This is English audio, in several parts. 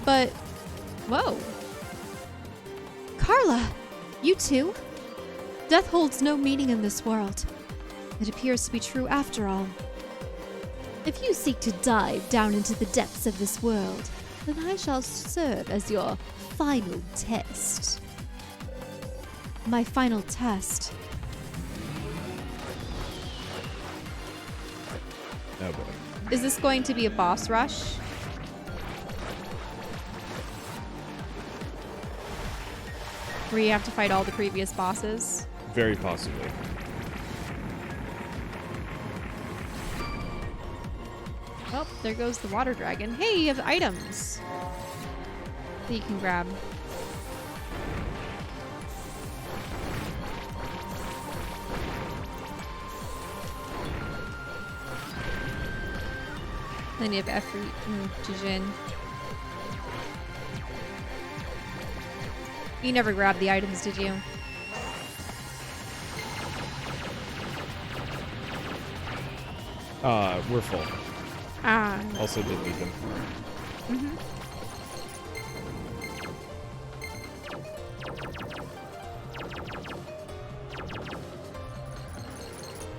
But, whoa. Carla, you too? Death holds no meaning in this world. It appears to be true after all. If you seek to dive down into the depths of this world, then I shall serve as your final test. My final test. Oh boy. Is this going to be a boss rush? Where you have to fight all the previous bosses? Very possibly. Oh, there goes the water dragon. Hey, you have items that you can grab. Then you have Efri Jijin. You never grabbed the items, did you? We're full. Ah. Also did need them. Mm-hmm.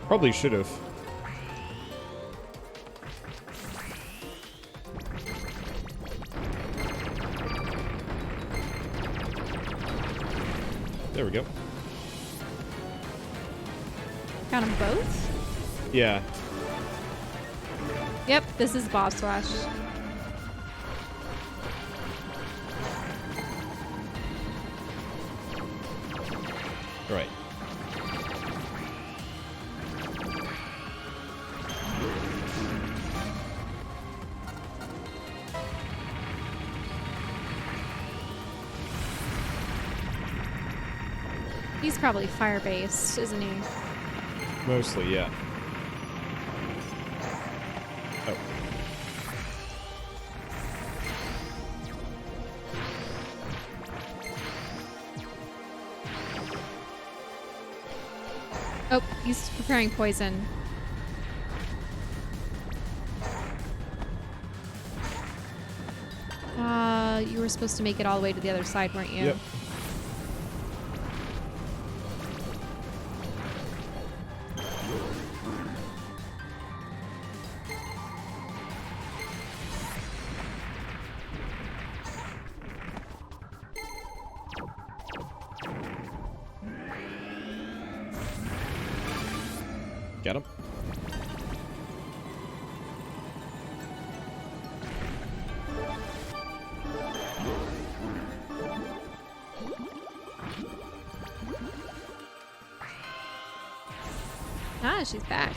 Probably should have. There we go. Got them both? Yeah. Yep, this is boss rush. All right. He's probably fire-based, isn't he? Mostly, yeah. Oh. Oh, he's preparing poison. You were supposed to make it all the way to the other side, weren't you? Yep. Get him. Ah, she's back.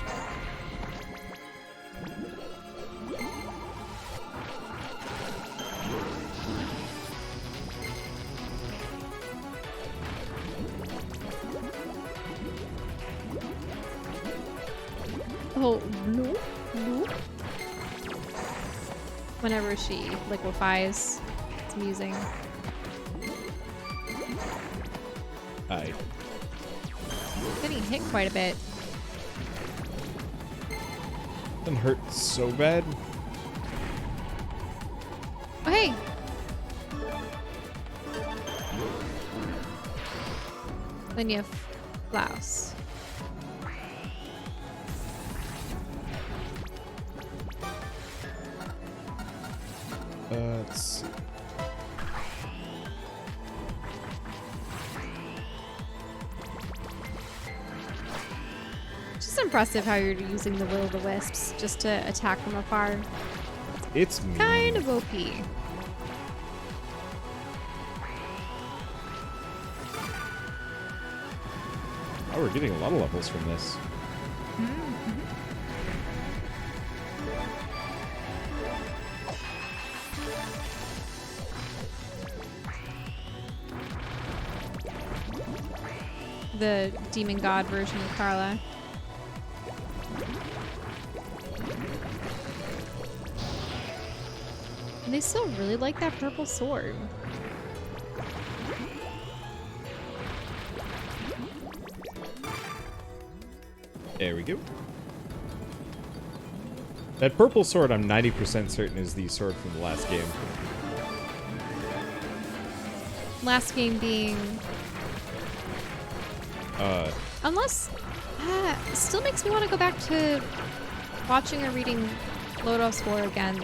Oh, no, no. Whenever she liquefies, it's amusing. Aye. Getting hit quite a bit. Doesn't hurt so bad. Oh, hey! Then you have Blouse. Let's see. Just impressive how you're using the Will-o'-the-Wisps just to attack from afar. It's mean. Kind of OP. Oh, we're getting a lot of levels from this. The demon god version of Carla. And they still really like that purple sword. There we go. That purple sword, I'm 90% certain is the sword from the last game. last game being... Unless... it still makes me want to go back to watching or reading Lodoss War again.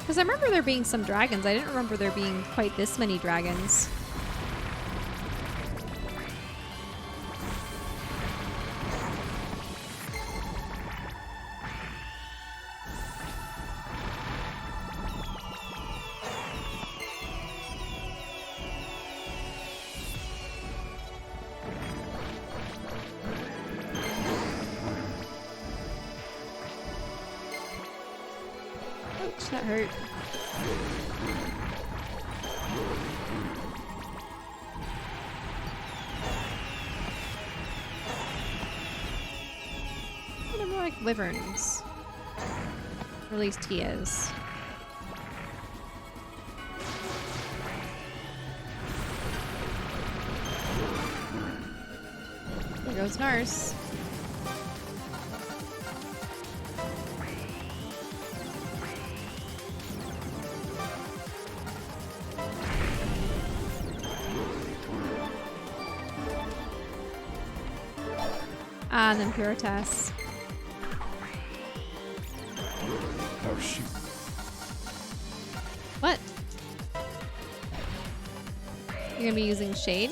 Because I remember there being some dragons. I didn't remember there being quite this many dragons. That hurt. They're more like wyverns. Or at least he is. There goes Nurse. And then Puritas. Oh, shoot. What? You're gonna be using Shade?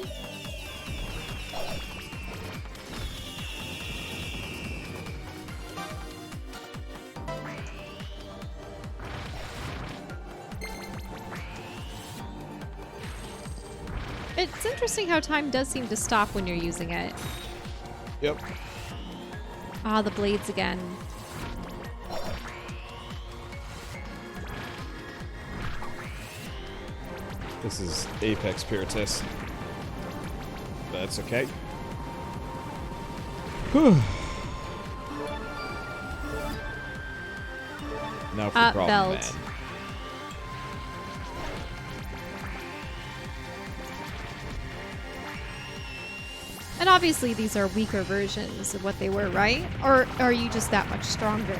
It's interesting how time does seem to stop when you're using it. Yep. Ah, the blades again. This is Apex Puritas. That's okay. Whew. Now for problem Belt. man. And obviously these are weaker versions of what they were, right? Or are you just that much stronger?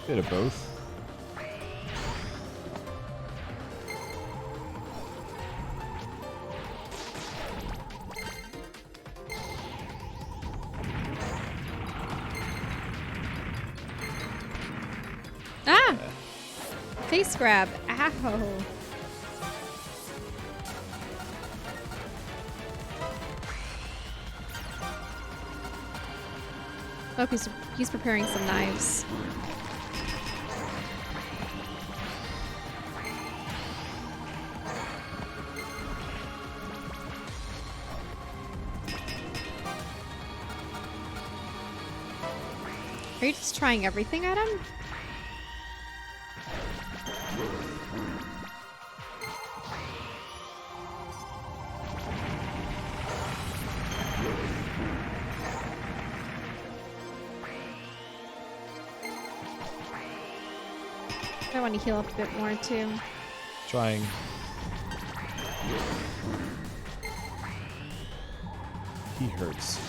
Bit of both. Ah! Face grab. Ow. Oh, he's preparing some knives. Are you just trying everything at him? I want to heal up a bit more too. Trying. He hurts.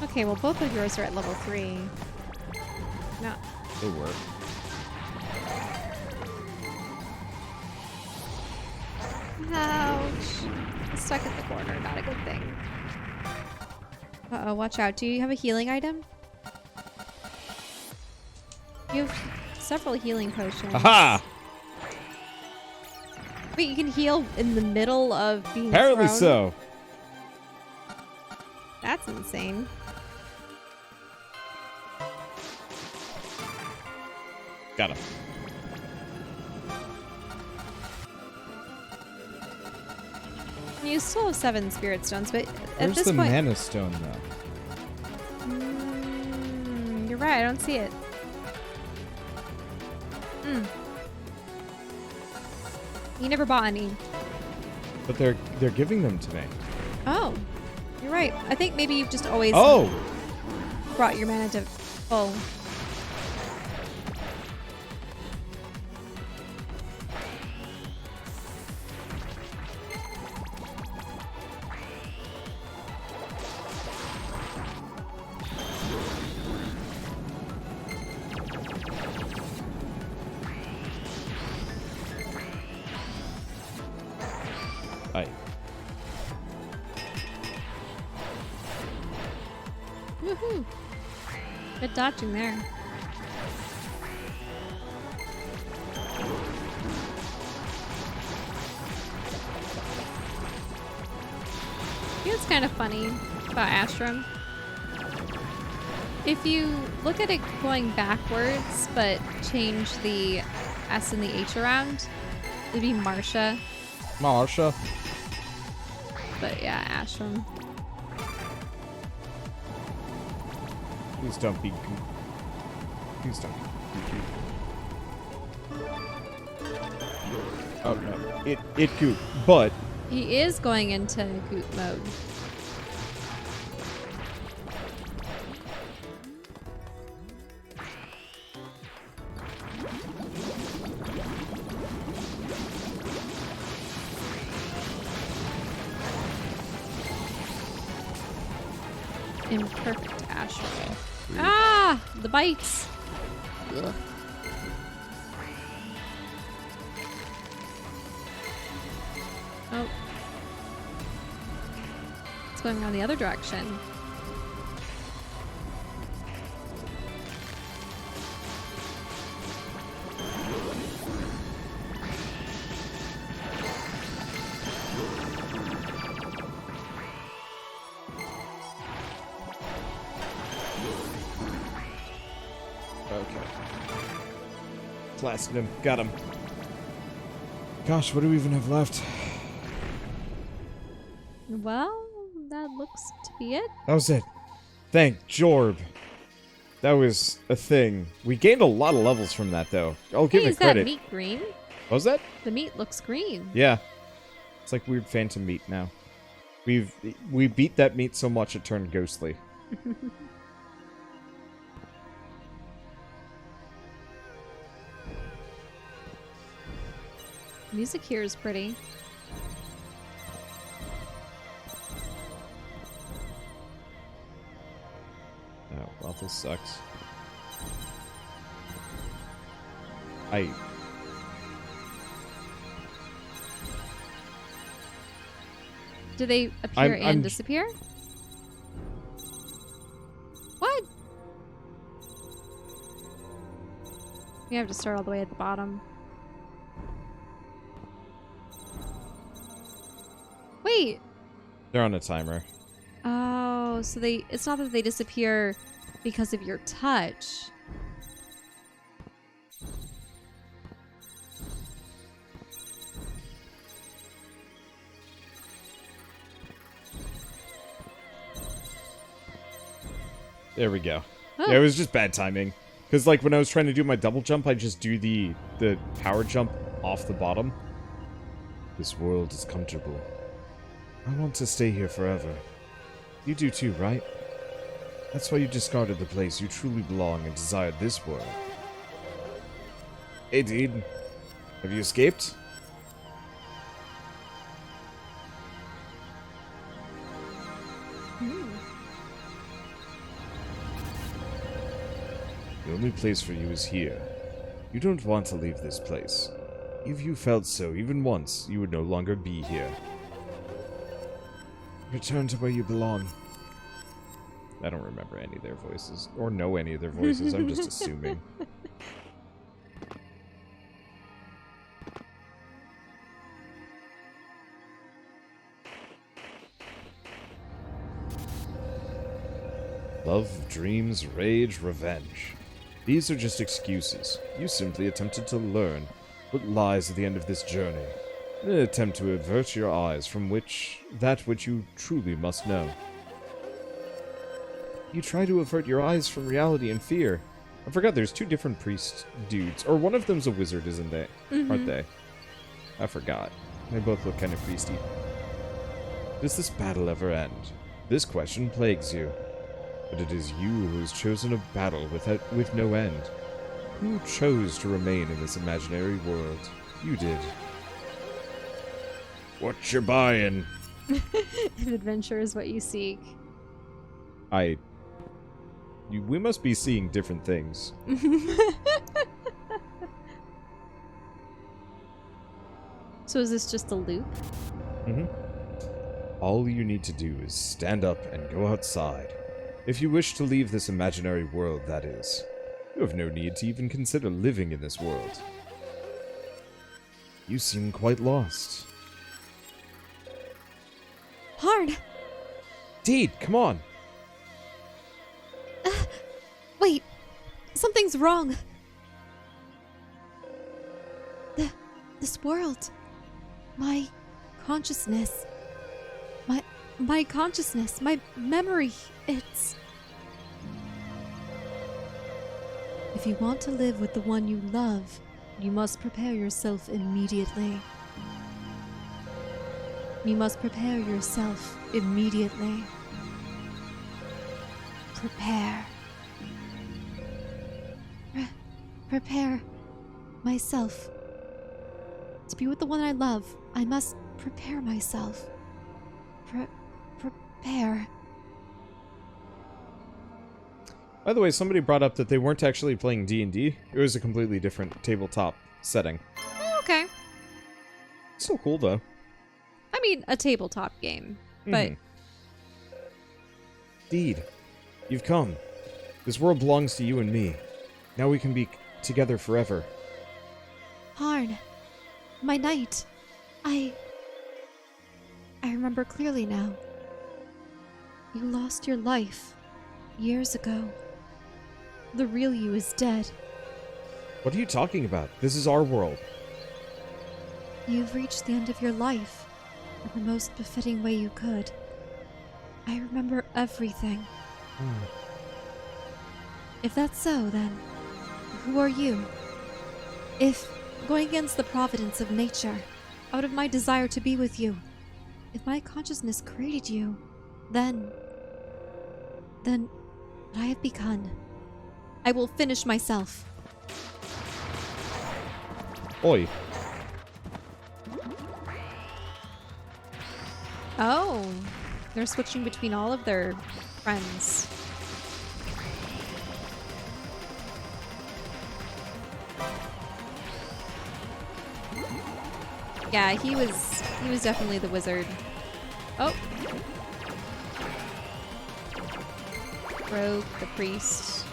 Okay, well both of yours are at level 3. No. They work. Ouch. Stuck in the corner, not a good thing. Uh-oh, watch out. Do you have a healing item? You have several healing potions. Aha! Wait, you can heal in the middle of being Apparently thrown? so. That's insane. Got him. You still have 7 spirit stones, but at Where's this the point... mana stone, though? You're right, I don't see it. You never bought any. But they're giving them to me. Oh, you're right. I think maybe you've just always brought your mana to full. Aye. Woohoo! Good dodging there. It's kind of funny about Astrum. If you look at it going backwards, but change the S and the H around, it'd be Marsha. Marsha. But yeah, Astrum. Please don't be goop. Please don't be goop. Oh no. It goop, but He is going into goop mode. Imperfect Astrum. Ah! The bites! Ugh. Oh. It's going on the other direction. okay. Blasted him. Got him. Gosh, what do we even have left? Well, that looks to be it. That was it. Thank Jorb. That was a thing. We gained a lot of levels from that, though. I'll give Hey, it is credit. that meat green? What was that? The meat looks green. Yeah. It's like weird phantom meat now. We beat that meat so much it turned ghostly. Music here is pretty. Oh, well, this sucks. Do they appear I'm and disappear? What? We have to start all the way at the bottom. Wait. They're on a timer. Oh, so it's not that they disappear because of your touch. There we go. Oh. Yeah, it was just bad timing. Because, like, when I was trying to do my double jump, I just do the power jump off the bottom. This world is comfortable. I want to stay here forever. You do too, right? That's why you discarded the place you truly belong and desired this world. Hey, dude. Have you escaped? The only place for you is here. You don't want to leave this place. If you felt so even once, you would no longer be here. Return to where you belong. I don't remember any of their voices, or know any of their voices, I'm just assuming. Love, dreams, rage, revenge. These are just excuses. You simply attempted to learn what lies at the end of this journey. In an attempt to avert your eyes from that which you truly must know. You try to avert your eyes from reality and fear. I forgot there's two different priest dudes. Or one of them's a wizard, isn't they? Aren't they? I forgot. They both look kind of priesty. Does this battle ever end? This question plagues you. But it is you who has chosen a battle with no end. Who chose to remain in this imaginary world? You did. What you buying? If adventure is what you seek. We must be seeing different things. So is this just a loop? Mm-hmm. All you need to do is stand up and go outside. If you wish to leave this imaginary world, that is. You have no need to even consider living in this world. You seem quite lost. Hard! Deed, come on! Wait! Something's wrong! This world. My consciousness. My consciousness. My memory. It's... If you want to live with the one you love, you must prepare yourself immediately. You must prepare yourself immediately. Prepare. Prepare myself. To be with the one I love, I must prepare myself. Prepare. By the way, somebody brought up that they weren't actually playing D&D. It was a completely different tabletop setting. Okay. Still cool, though. I mean, a tabletop game, but... Deed, you've come. This world belongs to you and me. Now we can be together forever. Harn, my knight. I remember clearly now. You lost your life years ago. The real you is dead. What are you talking about? This is our world. You've reached the end of your life in the most befitting way you could. I remember everything. If that's so, then who are you? If, going against the providence of nature, out of my desire to be with you, if my consciousness created you, then what I have begun, I will finish myself. Oi. Oh, they're switching between all of their friends. Yeah, he was definitely the wizard. Oh. Rogue, the priest.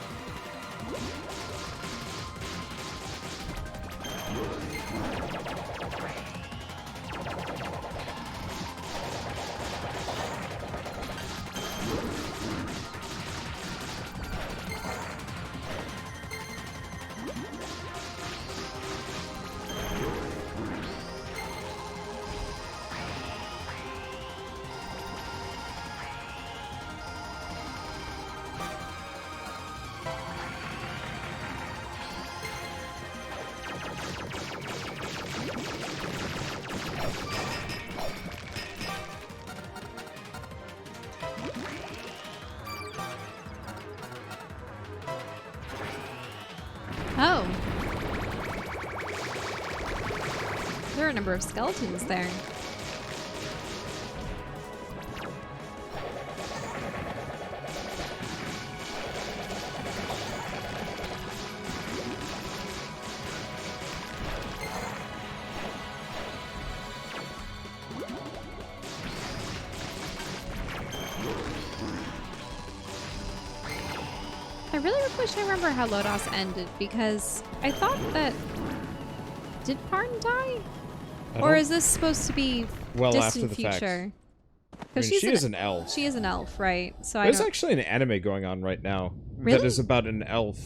Oh. There are a number of skeletons there. I really wish I remember how Lodoss ended, because I thought that... Did Parn die? Or is this supposed to be well distant after the future? I mean, she is an elf. She is an elf, right? So There's actually an anime going on right now that is about an elf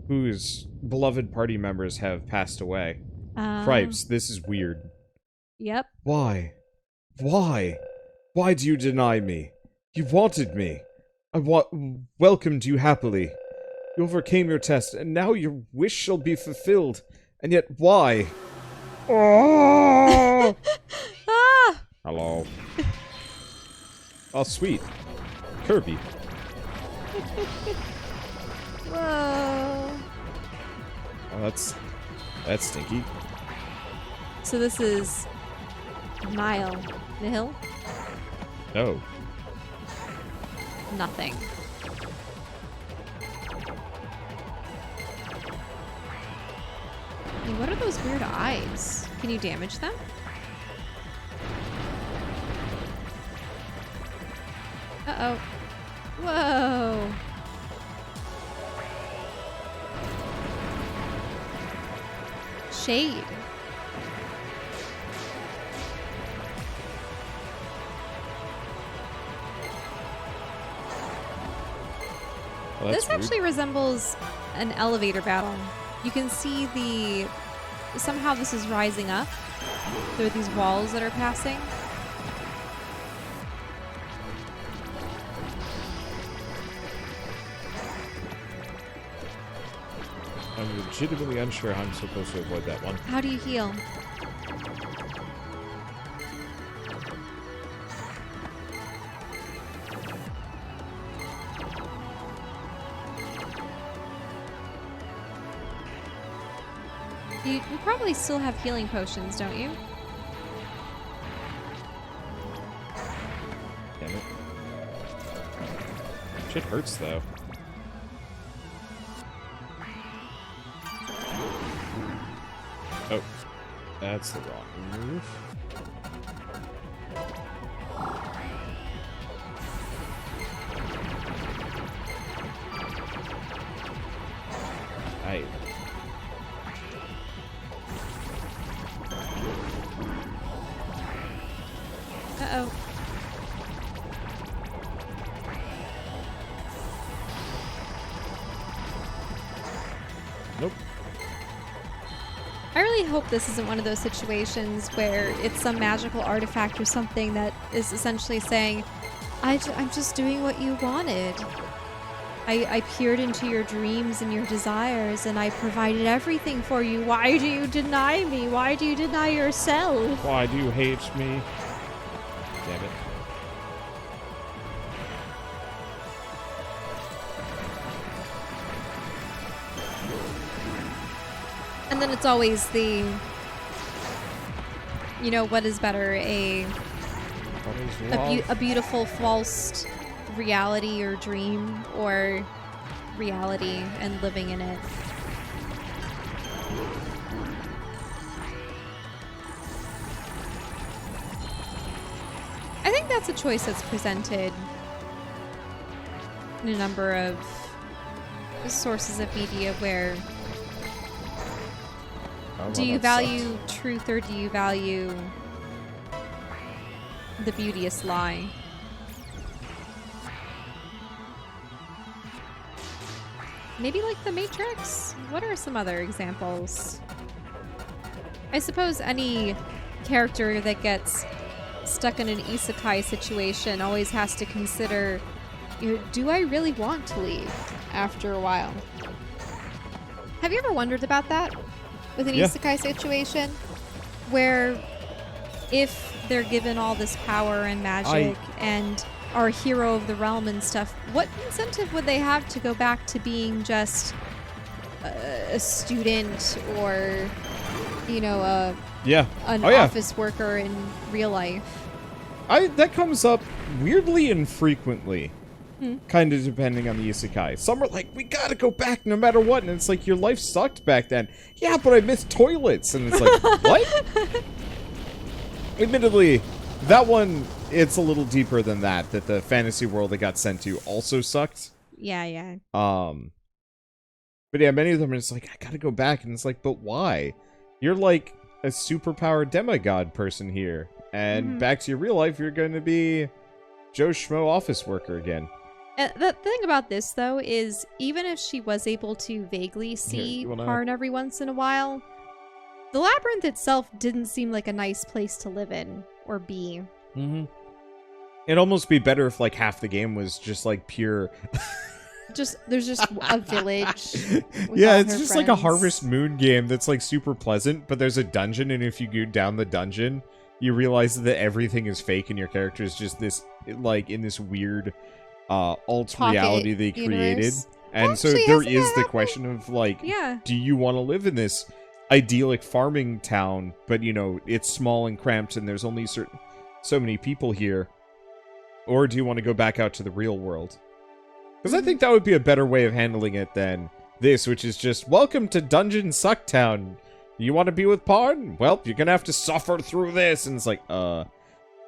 whose beloved party members have passed away. Cripes, this is weird. Yep. Why? Why? Why do you deny me? You wanted me. I welcomed you happily. You overcame your test, and now your wish shall be fulfilled. And yet, why? Oh! Ah! Hello. Oh, sweet. Kirby. Whoa. Oh, that's stinky. So this is Nihil? No. Nothing. Hey, what are those weird eyes? Can you damage them? Uh-oh. Whoa. Shade. Well, This rude. actually resembles an elevator battle. You can see somehow this is rising up. There are these walls that are passing. I'm legitimately unsure how I'm supposed to avoid that one. How do you heal? You probably still have healing potions, don't you? Damn it. Shit hurts, though. Oh. That's the wrong move. Aye. Uh-oh. Nope. I really hope this isn't one of those situations where it's some magical artifact or something that is essentially saying, I'm just doing what you wanted. I peered into your dreams and your desires, and I provided everything for you. Why do you deny me? Why do you deny yourself? Why do you hate me? Damn it. And then it's always the, you know, what is better, a beautiful false reality or dream, or reality and living in it. I think that's a choice that's presented in a number of sources of media where do you value truth or do you value the beauteous lie? Maybe like The Matrix? What are some other examples? I suppose any character that gets stuck in an isekai situation always has to consider, you know, do I really want to leave after a while? Have you ever wondered about that with an isekai situation? Where if they're given all this power and magic and are a hero of the realm and stuff, what incentive would they have to go back to being just a student or, you know, an office worker in real life? That comes up weirdly infrequently. Kind of depending on the isekai. Some are like, we gotta go back no matter what, and it's like, your life sucked back then. Yeah, but I missed toilets, and it's like, what? Admittedly, that one, it's a little deeper than that the fantasy world they got sent to also sucked. Yeah. But yeah, many of them are just like, I gotta go back, and it's like, but why? You're like a superpowered demigod person here, and back to your real life, you're going to be Joe Schmo office worker again. The thing about this, though, is even if she was able to vaguely see Karn every once in a while, the labyrinth itself didn't seem like a nice place to live in or be. It'd almost be better if like half the game was just like pure. There's just a village. Yeah, it's just like a Harvest Moon game that's like super pleasant, but there's a dungeon, and if you go down the dungeon, you realize that everything is fake, and your character is just this like in this weird alt reality they created. Universe. And so there is the question of like, do you want to live in this idyllic farming town, but you know, it's small and cramped and there's only so many people here, or do you want to go back out to the real world? Because I think that would be a better way of handling it than this, which is just, welcome to Dungeon Sucktown. You want to be with Parn? Well, you're gonna have to suffer through this. And it's like,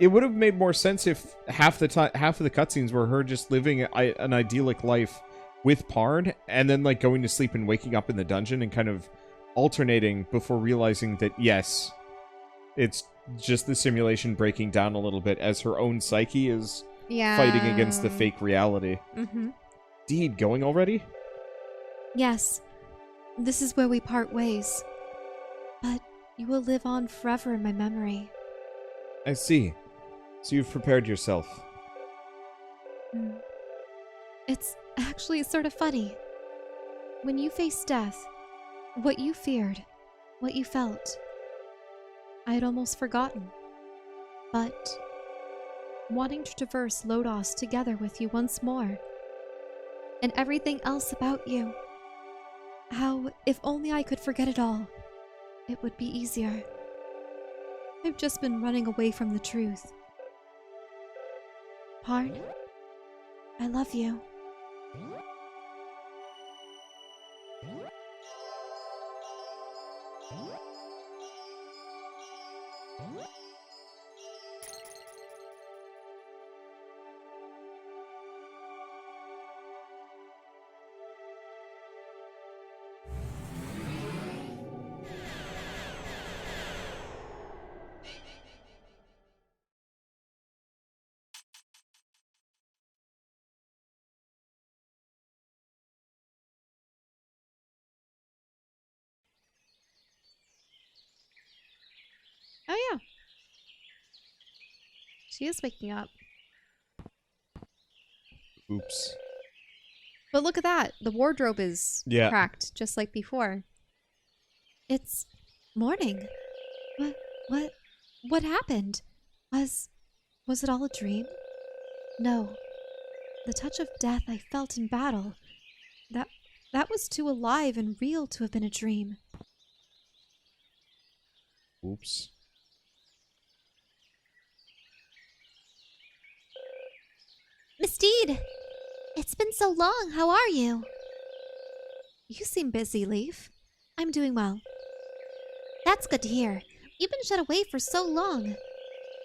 It would have made more sense if half of the cutscenes were her just living an idyllic life with Parn, and then like going to sleep and waking up in the dungeon and kind of alternating before realizing that yes, it's just the simulation breaking down a little bit as her own psyche is fighting against the fake reality. Deed, going already? Yes. This is where we part ways. But you will live on forever in my memory. I see. So you've prepared yourself. It's actually sort of funny. When you faced death, what you feared, what you felt, I had almost forgotten. But wanting to traverse Lodoss together with you once more, and everything else about you, how, if only I could forget it all, it would be easier. I've just been running away from the truth. Parn, I love you. Oh yeah. She is waking up. Oops. But look at that. The wardrobe is cracked, just like before. It's morning. What happened? Was it all a dream? No. The touch of death I felt in battle. That was too alive and real to have been a dream. Oops. Miss Deed! It's been so long. How are you? You seem busy, Leaf. I'm doing well. That's good to hear. You've been shut away for so long.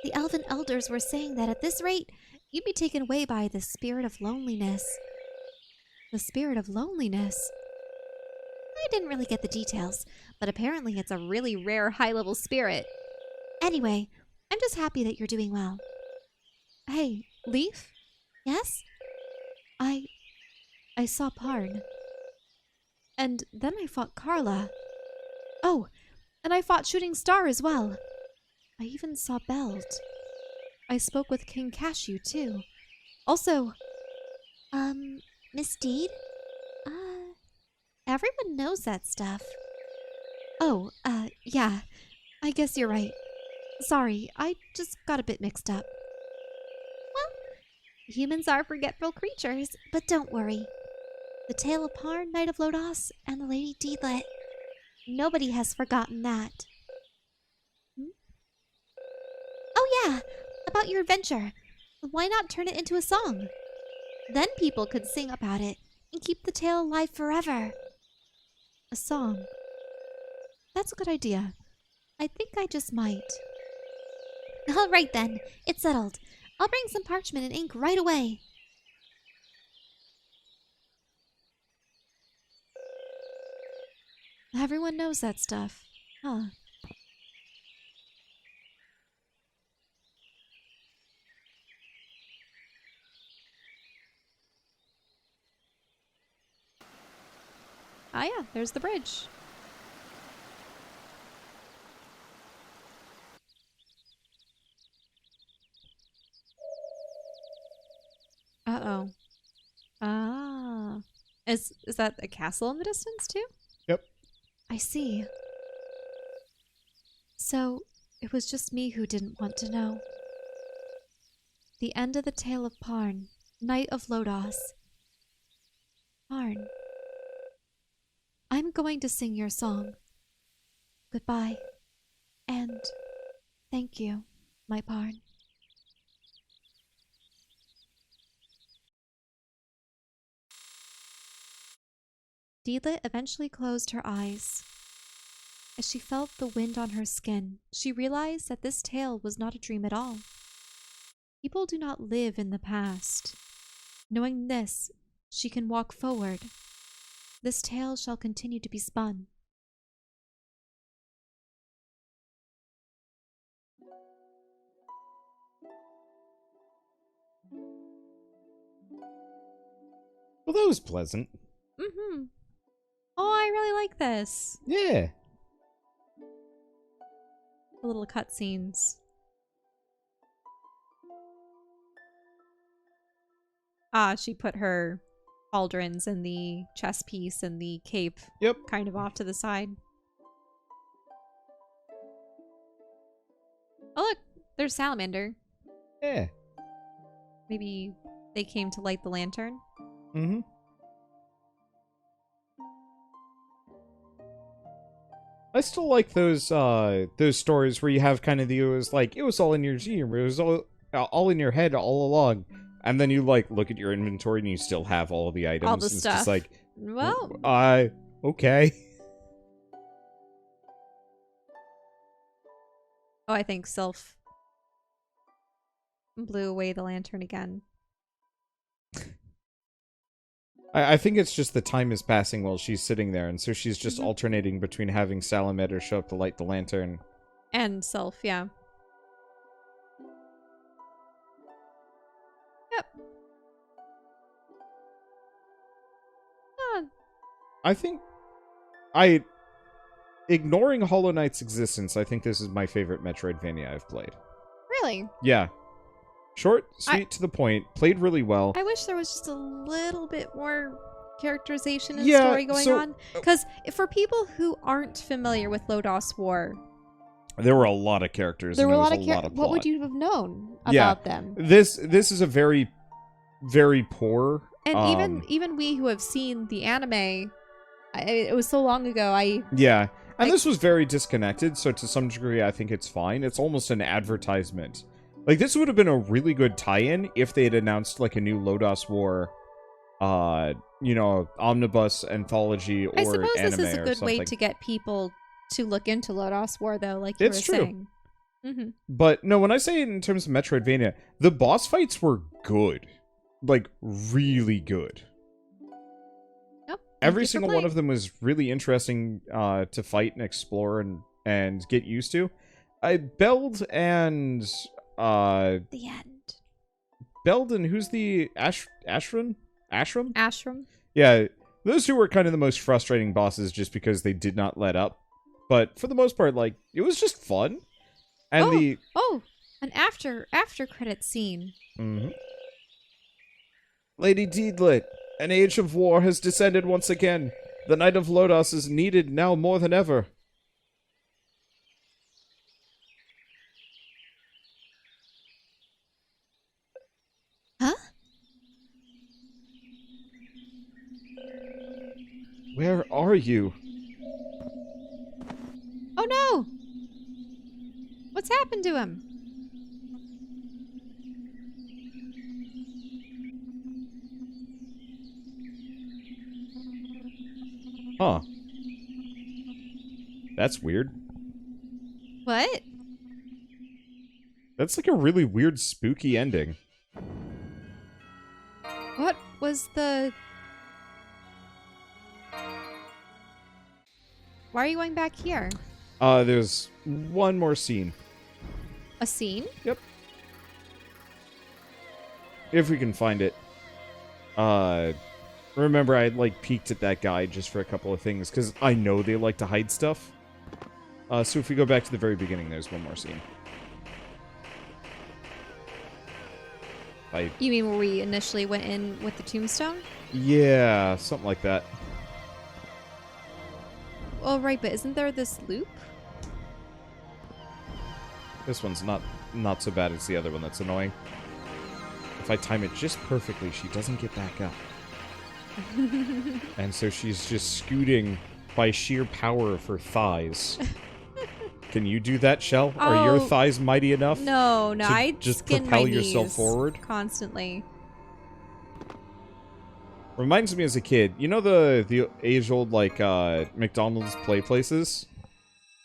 The elven elders were saying that at this rate, you'd be taken away by the spirit of loneliness. The spirit of loneliness? I didn't really get the details, but apparently it's a really rare high-level spirit. Anyway, I'm just happy that you're doing well. Hey, Leaf? Yes? I saw Parn. And then I fought Carla. Oh, and I fought Shooting Star as well. I even saw Beld. I spoke with King Cashew, too. Also, Miss Deed? Everyone knows that stuff. Oh, yeah. I guess you're right. Sorry, I just got a bit mixed up. Well, humans are forgetful creatures, but don't worry. The tale of Parn, Knight of Lodoss, and the Lady Deedlit. Nobody has forgotten that. Oh yeah, about your adventure. Why not turn it into a song? Then people could sing about it and keep the tale alive forever. A song. That's a good idea. I think I just might. All right then, it's settled. I'll bring some parchment and ink right away. Everyone knows that stuff, huh? Ah yeah, there's the bridge. Uh-oh. Ah. Is that a castle in the distance too? Yep. I see. So, it was just me who didn't want to know. The end of the tale of Parn, Knight of Lodoss. Parn. I'm going to sing your song. Goodbye. And thank you, my Parn. Deedlit eventually closed her eyes. As she felt the wind on her skin, she realized that this tale was not a dream at all. People do not live in the past. Knowing this, she can walk forward. This tale shall continue to be spun. Well, that was pleasant. Mm-hmm. Oh, I really like this. Yeah. The little cutscenes. Ah, she put her pauldrons and the chess piece and the cape kind of off to the side. Oh, look, there's Salamander. Yeah. Maybe they came to light the lantern. Mm-hmm. I still like those stories where you have kind of it was all in your dream, it was all in your head all along, and then you like look at your inventory and you still have all the items. All the and stuff. It's just like, well, okay. Oh, I think Sylph blew away the lantern again. I think it's just the time is passing while she's sitting there, and so she's just alternating between having Salamander show up to light the lantern. And Sylph, yeah. Yep. I think ignoring Hollow Knight's existence, I think this is my favorite Metroidvania I've played. Really? Yeah. Short, sweet, to the point, played really well. I wish there was just a little bit more characterization and story going on. Because for people who aren't familiar with Lodoss War, there were a lot of characters. There were a lot of plot. What would you have known about them? This is a very, very poor. And even we who have seen the anime, it was so long ago. Yeah, and this was very disconnected. So to some degree, I think it's fine. It's almost an advertisement. Like, this would have been a really good tie-in if they had announced, like, a new Lodoss War, omnibus anthology or anime or something. I suppose this is a good way to get people to look into Lodoss War, though, like you were saying. Mm-hmm. But, no, when I say it in terms of Metroidvania, the boss fights were good. Like, really good. Yep. Every single one of them was really interesting to fight and explore and get used to. Beld and... the end. Belden, who's the Ashram? Ashram? Yeah, those two were kind of the most frustrating bosses just because they did not let up. But for the most part, like, it was just fun. And an after credit scene. Mm-hmm. Lady Deedlit, an age of war has descended once again. The Knight of Lodoss is needed now more than ever. Huh? Where are you? Oh no! What's happened to him? Huh. That's weird. What? That's like a really weird, spooky ending. What was the... Why are you going back here? There's one more scene. A scene? Yep. If we can find it. Remember I like peeked at that guy just for a couple of things, because I know they like to hide stuff. So if we go back to the very beginning, there's one more scene. You mean where we initially went in with the tombstone? Yeah, something like that. Oh, right, but isn't there this loop? This one's not so bad as the other one that's annoying. If I time it just perfectly, she doesn't get back up. And so she's just scooting by sheer power of her thighs. Can you do that, Shell? Are your thighs mighty enough? No, I just skin propel my yourself knees forward constantly. Reminds me as a kid, you know the age-old like McDonald's play places?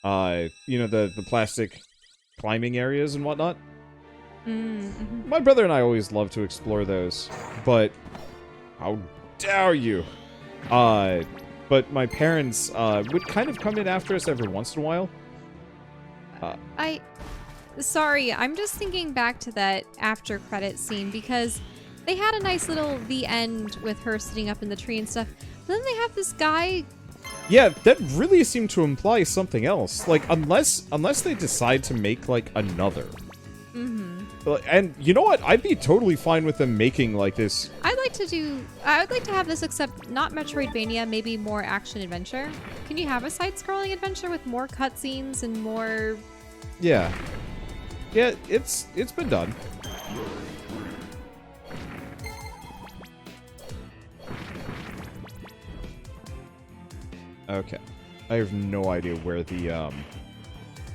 You know the plastic climbing areas and whatnot? Mm-hmm. My brother and I always love to explore those, but how dare you? But my parents would kind of come in after us every once in a while. Sorry, I'm just thinking back to that after credit scene because they had a nice little the end with her sitting up in the tree and stuff. But then they have this guy. Yeah, that really seemed to imply something else. Like, unless they decide to make, like, another. Mm-hmm. And you know what? I'd be totally fine with them making, like, this. I would like to have this, except not Metroidvania, maybe more action-adventure. Can you have a side-scrolling adventure with more cutscenes and more... Yeah. Yeah, it's been done. Okay. I have no idea where the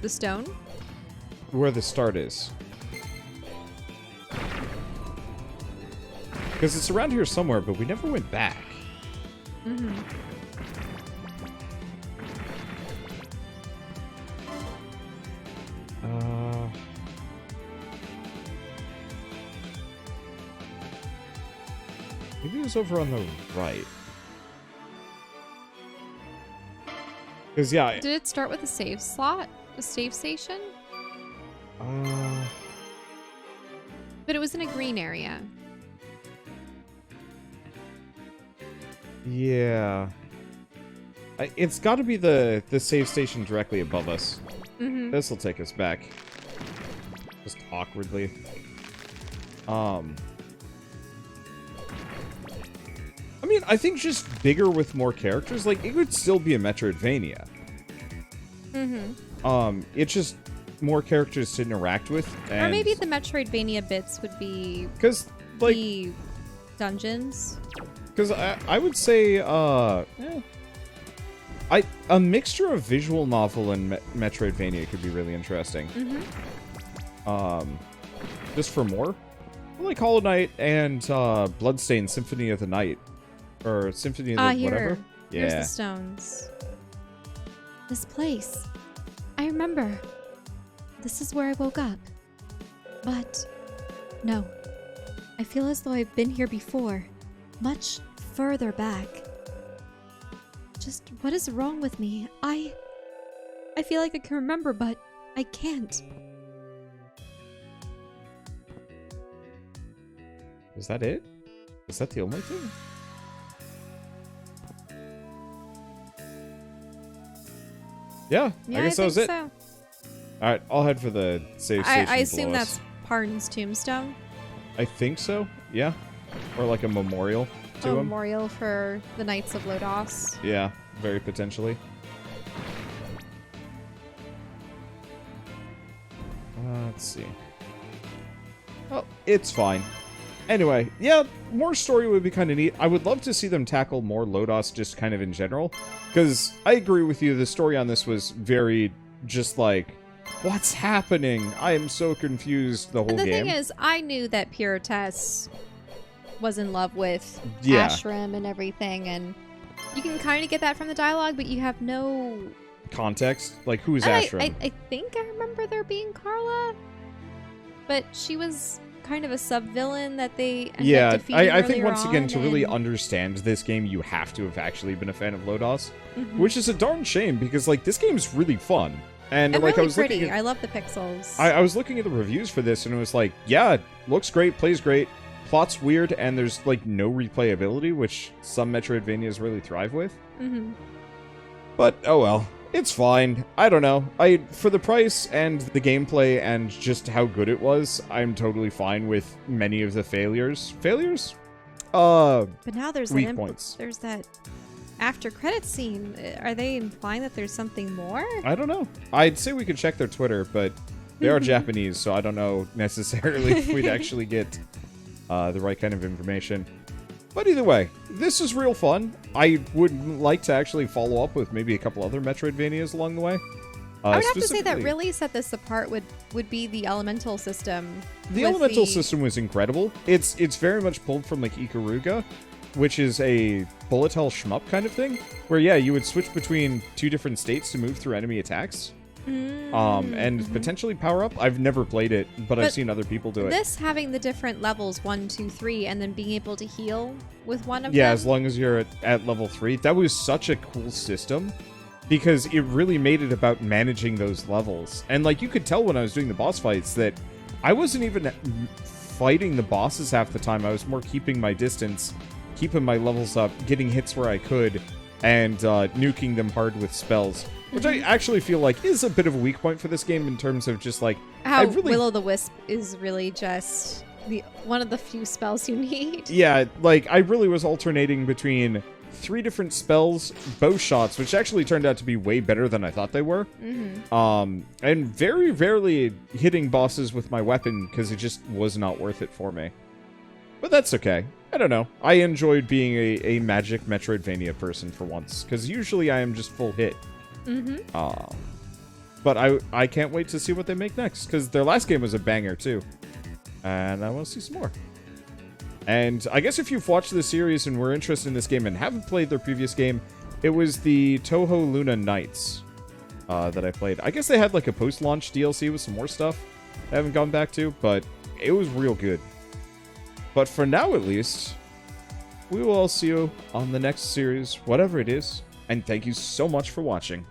stone? Where the start is. Because it's around here somewhere, but we never went back. Mm-hmm. Maybe it was over on the right. Because, yeah. Did it start with a save slot? A save station? But it was in a green area. Yeah. It's got to be the save station directly above us. Mm-hmm. This will take us back. Just awkwardly. I mean, I think just bigger with more characters, like, it would still be a Metroidvania. Mm-hmm. It's just more characters to interact with. And or maybe the Metroidvania bits would be... Because, like... the dungeons. Because I would say, a mixture of visual novel and Metroidvania could be really interesting. Mm-hmm. Just for more. Like Hollow Knight and Bloodstained Symphony of the Night. Or Symphony of the whatever. Yeah. Here's the stones. This place. I remember. This is where I woke up. But, no. I feel as though I've been here before. Much further back. Just what is wrong with me? I feel like I can remember, but I can't. Is that it? Is that the only thing? Yeah, I guess that was it. So. Alright, I'll head for the save station. I assume below that's Pardon's tombstone. I think so, yeah. Or like a memorial to A him. memorial for the Knights of Lodoss. Yeah, very potentially. Let's see. Oh, it's fine. Anyway, yeah, more story would be kind of neat. I would love to see them tackle more Lodoss just kind of in general. Because I agree with you, the story on this was very just like, what's happening? I am so confused the whole game. The thing is, I knew that Puritas was in love with Yeah. Ashram and everything, and you can kind of get that from the dialogue, but you have no... Context? Like, who's And Ashram? I think I remember there being Carla, but she was kind of a sub-villain that they ended up defeating I think earlier once again, on, to really and- understand this game, you have to have actually been a fan of Lodoss. Mhm. Which is a darn shame, because, like, this game's really fun. And, And like, really I was pretty. looking at... I love the pixels. I was looking at the reviews for this, and it was like, yeah, looks great, plays great, plot's weird, and there's, like, no replayability, which some Metroidvanias really thrive with. Mm-hmm. But, oh well. It's fine. I don't know. For the price and the gameplay and just how good it was, I'm totally fine with many of the failures. Failures? But now there's weak that points. there's that after credit scene. Are they implying that there's something more? I don't know. I'd say we could check their Twitter, but they are Japanese, so I don't know necessarily if we'd actually get the right kind of information. But either way, this is real fun. I would like to actually follow up with maybe a couple other Metroidvanias along the way. I would have to say that specifically- really set this apart would be the elemental system. The with elemental system was incredible. It's very much pulled from like Ikaruga, which is a bullet hell shmup kind of thing, where yeah, you would switch between two different states to move through enemy attacks. and potentially power up. I've never played it, but I've seen other people do it. This having the different levels 1, 2, 3, and then being able to heal with one of them. Yeah, as long as you're at level 3. That was such a cool system because it really made it about managing those levels. And like you could tell when I was doing the boss fights that I wasn't even fighting the bosses half the time. I was more keeping my distance, keeping my levels up, getting hits where I could, and nuking them hard with spells. Which I actually feel like is a bit of a weak point for this game in terms of just like... How Will-O-the-Wisp is really just one of the few spells you need. Yeah, like I really was alternating between 3 different spells, bow shots, which actually turned out to be way better than I thought they were. And very rarely hitting bosses with my weapon because it just was not worth it for me. But that's okay. I don't know. I enjoyed being a magic Metroidvania person for once, because usually I am just full hit. But I can't wait to see what they make next, because their last game was a banger too. And I want to see some more. And I guess if you've watched the series and were interested in this game and haven't played their previous game, it was the Toho Luna Nights that I played. I guess they had like a post-launch DLC with some more stuff I haven't gone back to, but it was real good. But for now, at least, we will all see you on the next series, whatever it is. And thank you so much for watching.